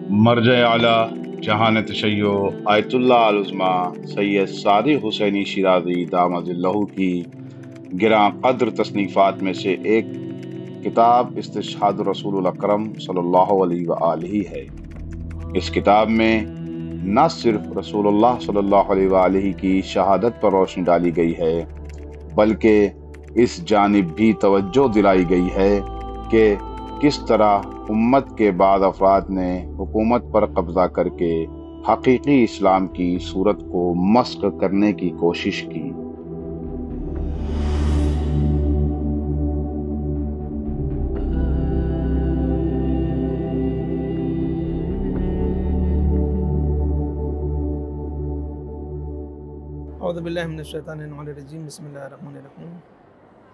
मर्ज आला जहान तशय्यो आयतुल्लाह अल उज़्मा सैयद सादिक हुसैनी शिराज़ी दामदिल्लहु की गिरां क़द्र तसनीफ़ात में से एक किताब इस्तिशहाद रसूलुल अकरम सल्लल्लाहु अलैहि व आलिहि है। इस किताब में न सिर्फ रसूलुल्लाह सल्लल्लाहु अलैहि व आलिहि की शहादत पर रोशनी डाली गई है, बल्कि इस जानिब भी तवज्जो दिलाई गई है कि किस तरह उम्मत के बाद अफराद ने हुकूमत पर कब्जा करके हकीकी इस्लाम की सूरत को मस्क करने की कोशिश की। औज़ु बिल्लाहि मिनश शैतानिर रजीम बिस्मिल्लाहिर रहमानिर रहीम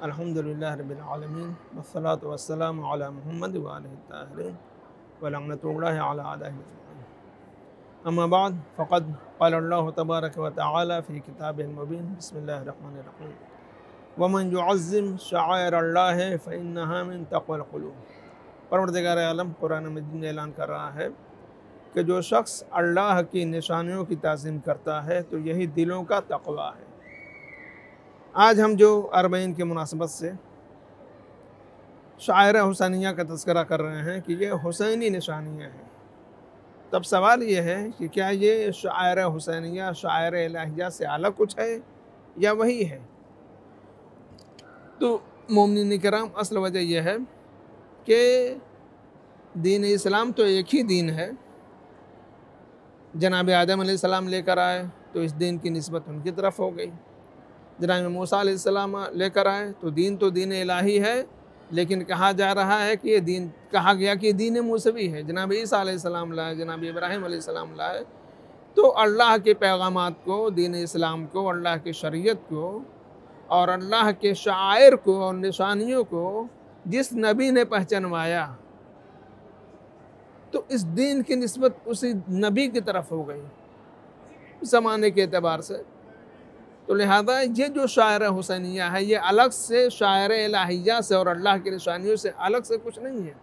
अल्हम्दुलिल्लाहि रब्बिल आलमीन वस्सलातु वस्सलामु अला मुहम्मद व आलिहि ताहिरीन व लअनतुल्लाहि अला आदाइहि अजमईन। अम्मा बाद फ़क़द क़ाल अल्लाहु तबारक व तआला फ़ी किताबिहिल मुबीन बिस्मिल्लाहिर रहमानिर रहीम व मन युअज़्ज़िम शआइरल्लाहि फ़इन्नहा मिन तक़वल क़ुलूब। परवरदिगार आलम कुरान मजीद में ऐलान कर रहा है कि जो शख्स अल्लाह की निशानियों की ताज़ीम करता है तो यही दिलों का तक़वा है। आज हम जो अरबईन की मुनासबत से शायर हुसैनिया का तज़किरा कर रहे हैं कि ये हुसैनी निशानियाँ हैं, तब सवाल ये है कि क्या ये शायर हुसैनिया शायर इलाहिया से अलग कुछ है या वही है। तो मोमिनीन किराम, असल वजह यह है कि दीन इस्लाम तो एक ही दीन है। जनाब आदम अलैहिस्सलाम लेकर आए तो इस दीन की निस्बत उनकी तरफ हो गई। जनाब मूसा अलैहिस्सलाम लेकर आए तो दीन इलाही है, लेकिन कहा जा रहा है कि ये दीन, कहा गया कि दीन मूसवी है। जनाब ईसा अलैहिस्सलाम लाए, जनाब इब्राहिम अलैहिस्सलाम लाए, तो अल्लाह के पैगामात को, दीन इस्लाम को, अल्लाह की शरीयत को और अल्लाह के शायर को और निशानियों को जिस नबी ने पहचानवाया तो इस दीन की निस्बत उसी नबी की तरफ हो गई ज़माने के एतबार से। तो लिहाजा ये जो शायर हुसैनिया है ये अलग से शायर इलाहिया से और अल्लाह की निशानियों से अलग से कुछ नहीं है,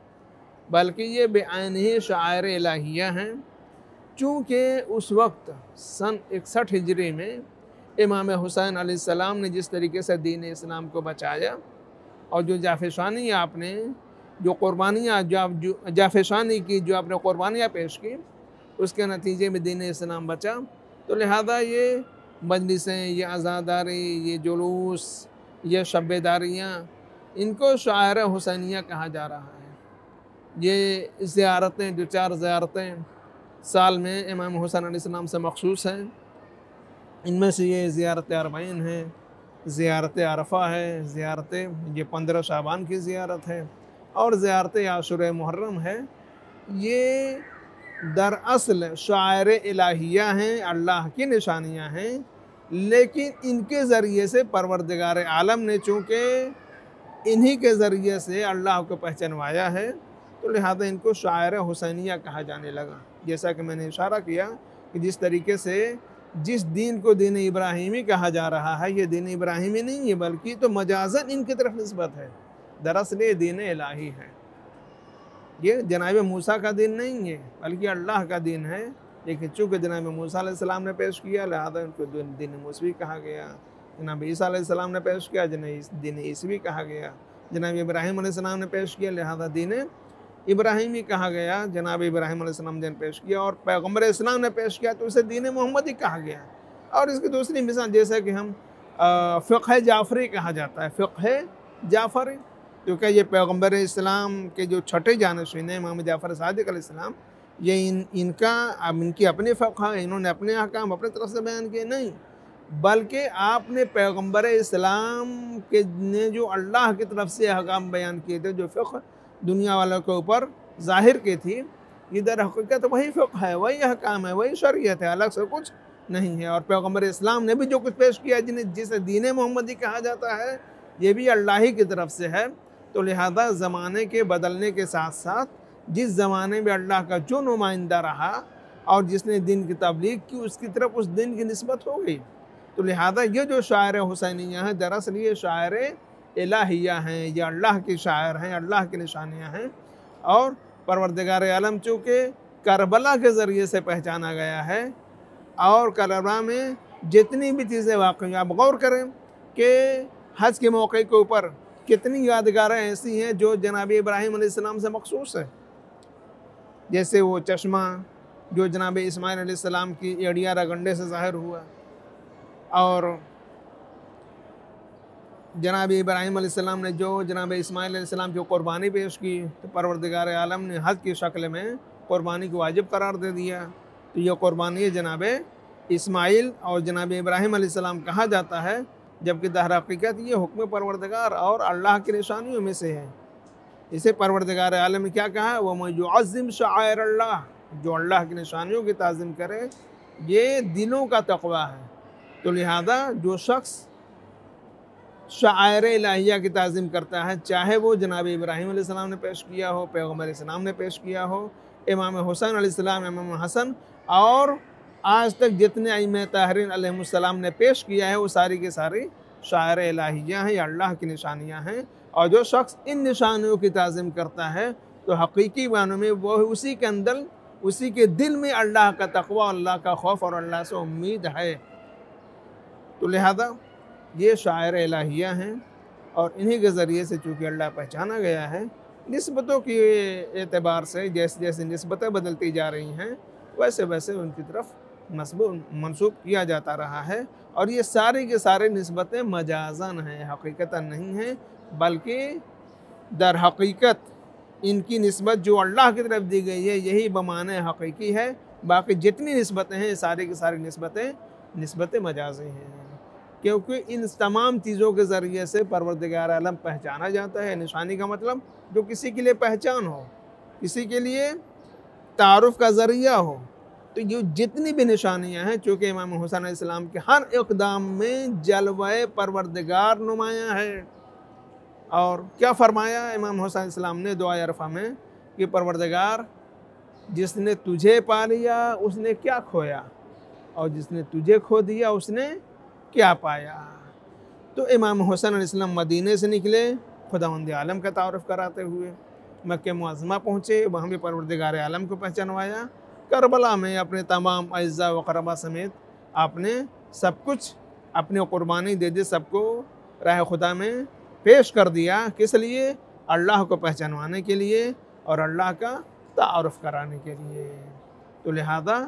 बल्कि ये बेआइन ही शायर इलाहिया हैं। चूँकि उस वक्त सन 61 हिजरी में इमाम हुसैन अलैहिस्सलाम ने जिस तरीके से दीन इस्लाम को बचाया और जो जाफशानी आपने जो कुर्बानियाँ जाफशानी की, जो आपने कुर्बानियाँ पेश की, उसके नतीजे में दीन इस्लाम बचा। तो लिहाजा ये मजलिसें, ये आज़ादारी, ये जुलूस, ये शब्बेदारियाँ, इनको शायर हुसैनिया कहा जा रहा है। ये ज़ियारतें, जो 4 ज़ियारतें साल में इमाम हुसैन अलैहिस्सलाम से मखसूस हैं, इनमें से ये ज़ियारत अरबईन है, ज़ियारत अरफ़ा है, ये 15 शाबान की ज़ियारत है और ज़ियारत आशूरा मुहर्रम है। ये दरअसल शायर इलाहिया हैं, अल्लाह की निशानियाँ हैं, लेकिन इनके ज़रिए से परवरदिगार आलम ने चूँकि इन्हीं के ज़रिए से अल्लाह को पहचानवाया है, तो लिहाजा इनको शायर हुसैनिया कहा जाने लगा। जैसा कि मैंने इशारा किया कि जिस तरीके से जिस दीन को दीन इब्राहिमी कहा जा रहा है, ये दीन इब्राहिमी नहीं है, बल्कि तो मजाजन इनकी तरफ निस्बत है। दरअसल ये दीन इलाही है, ये जनाब मूसा का दीन नहीं है, बल्कि अल्लाह का दीन है। लेकिन चूँकि जनाब मूसा अलैहिस्सलाम ने पेश किया, लिहाजा उनको दीन मूसवी कहा गया। जनाब ईसा अलैहिस्सलाम ने पेश किया, दीन ईसवी कहा गया। जनाब इब्राहिम अलैहिस्सलाम ने पेश किया, लिहाजा दीन इब्राहिमी कहा गया। जनाब इब्राहिम अलैहिस्सलाम ने पेश किया और पैगम्बर इस्लाम ने पेश किया, तो उसे दीन मोहम्मदी कहा गया। और इसकी दूसरी मिसाल, जैसे कि हम फ़िक़्ह जाफ़री कहा जाता है, फ़िक़्ह जाफ़री, क्योंकि ये पैगम्बर इस्लाम के जो छठे जानशीन हैं इमाम जाफ़र सादिक़ अलैहिस्सलाम, ये इनकी अपनी फ़िक़्ह है, इन्होंने अपने अहकाम अपनी तरफ से बयान किए नहीं, बल्कि आपने पैगम्बर इस्लाम के ने जो अल्लाह की तरफ से अहकाम बयान किए थे, जो फ़िक़्ह दुनिया वालों के ऊपर ज़ाहिर की थी, इधर हकीकत वही फ़िक़्ह है, वही अहकाम है, वही शरीयत है, अलग से कुछ नहीं है। और पैगम्बर इस्लाम ने भी जो कुछ पेश किया, जिसे दीन मोहम्मदी कहा जाता है, ये भी अल्लाह ही की तरफ से है। तो लिहाजा ज़माने के बदलने के साथ साथ जिस ज़माने में अल्लाह का जो नुमाइंदा रहा और जिसने दीन की तबलीग की, उसकी तरफ उस दिन की निस्बत हो गई। तो लिहाजा ये जो शायर हुसैनिया हैं, दरअसल ये शायर इलाहिया हैं, ये अल्लाह के शायर हैं, अल्लाह की निशानियाँ हैं। और परवरदिगार आलम चूँकि करबला के ज़रिए से पहचाना गया है। और करबला में जितनी भी चीज़ें वाक़ई, आप गौर करें कि हज के मौके के ऊपर कितनी यादगारें ऐसी हैं जो जनाब इब्राहीम अलैहिस्सलाम से मखसूस है। जैसे वो चश्मा जो जनाब इस्माइल अलैहिस्सलाम की एड़िया रगंडे से ज़ाहिर हुआ, और जनाब इब्राहीम अलैहिस्सलाम ने जो जनाब इस्माइल अलैहिस्सलाम की कुर्बानी पेश की, तो परवरदिगार आलम ने हज की शक्ल में कुर्बानी को वाजिब करार दे दिया। तो यह कुर्बानी जनाब इस्माइल और जनाब इब्राहीम अलैहिस्सलाम कहा जाता है, जबकि दर हकीकत ये हुक्म परवरदिगार और अल्लाह की निशानियों में से है। इसे परवरदिगार आलम ने क्या कहा, वह युअज़्ज़िम शआइर अल्लाह, जो अल्लाह की निशानियों की ताज़ीम करे, ये दिलों का तक़वा है। तो लिहाजा जो शख्स शायर इलाहिया की ताज़ीम करता है, चाहे वो जनाब इब्राहीम अलैहिस्सलाम ने पेश किया हो, पैगम्बर अलैहिस्सलाम ने पेश किया हो, इमाम हुसैन अलैहिस्सलाम, इमाम हसन, और आज तक जितने अइम्मा ताहरीन अलैहिमुस्सलाम ने पेश किया है, वो सारी के सारी शायर इलाहिया हैं या अल्लाह की निशानियाँ हैं। और जो शख्स इन निशानियों की ताज़ीम करता है, तो हकीकी मानों में वो उसी के अंदर, उसी के दिल में अल्लाह का तक़वा, अल्लाह का खौफ और अल्लाह से उम्मीद है। तो लिहाजा ये शायर इलाहिया हैं, और इन्हीं के ज़रिए से चूँकि अल्लाह पहचाना गया है। निस्बतों के एतबार से जैसे जैसे निस्बतें बदलती जा रही हैं, वैसे वैसे उनकी तरफ मंसूब किया जाता रहा है। और ये सारी के सारे निस्बतें मजाज़न हैं, हकीकतन नहीं हैं, बल्कि दर हकीकत इनकी निस्बत जो अल्लाह की तरफ दी गई है, यही बमाने हकीकी है। बाकी जितनी निस्बतें हैं, सारी की सारी निस्बतें मजाज़ी हैं, क्योंकि इन तमाम चीज़ों के ज़रिए से परवरदिगार आलम पहचाना जाता है। निशानी का मतलब जो किसी के लिए पहचान हो, किसी के लिए तारुफ का ज़रिया हो। तो ये जितनी भी निशानियाँ हैं, चूँकि इमाम हुसैन अलैहिस्सलाम के हर इक़दाम में जलवाए परवरदिगार नुमायाँ है। और क्या फरमाया इमाम हुसैन अलैहिस्सलाम ने दुआ अरफ़ा में कि परवरदिगार, जिसने तुझे पा लिया उसने क्या खोया, और जिसने तुझे खो दिया उसने क्या पाया। तो इमाम हुसैन अलैहिस्सलाम मदीने से निकले खुदावंद आलम का तारुफ कराते हुए, मक्के मुअज़्ज़मा पहुँचे, वहाँ भी परवरदिगार आलम को पहचानवाया। करबला में अपने तमाम अज़्ज़ा व क़रबा समेत आपने सब कुछ, अपनी कुर्बानी दे दी, सबको राह खुदा में पेश कर दिया। किस लिए? अल्लाह को पहचानवाने के लिए और अल्लाह का तारुफ कराने के लिए। तो लिहाजा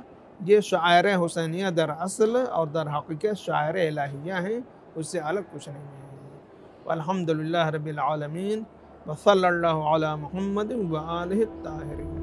ये शायर हुसैनिया दर असल और दर हकीकत शायर इलाहिया हैं, उससे अलग कुछ नहीं है। अल्हम्दुलिल्लाह रब्बिल आलमीन व सल्लल्लाहु अला मुहम्मद व आलिहि ताहिरीन।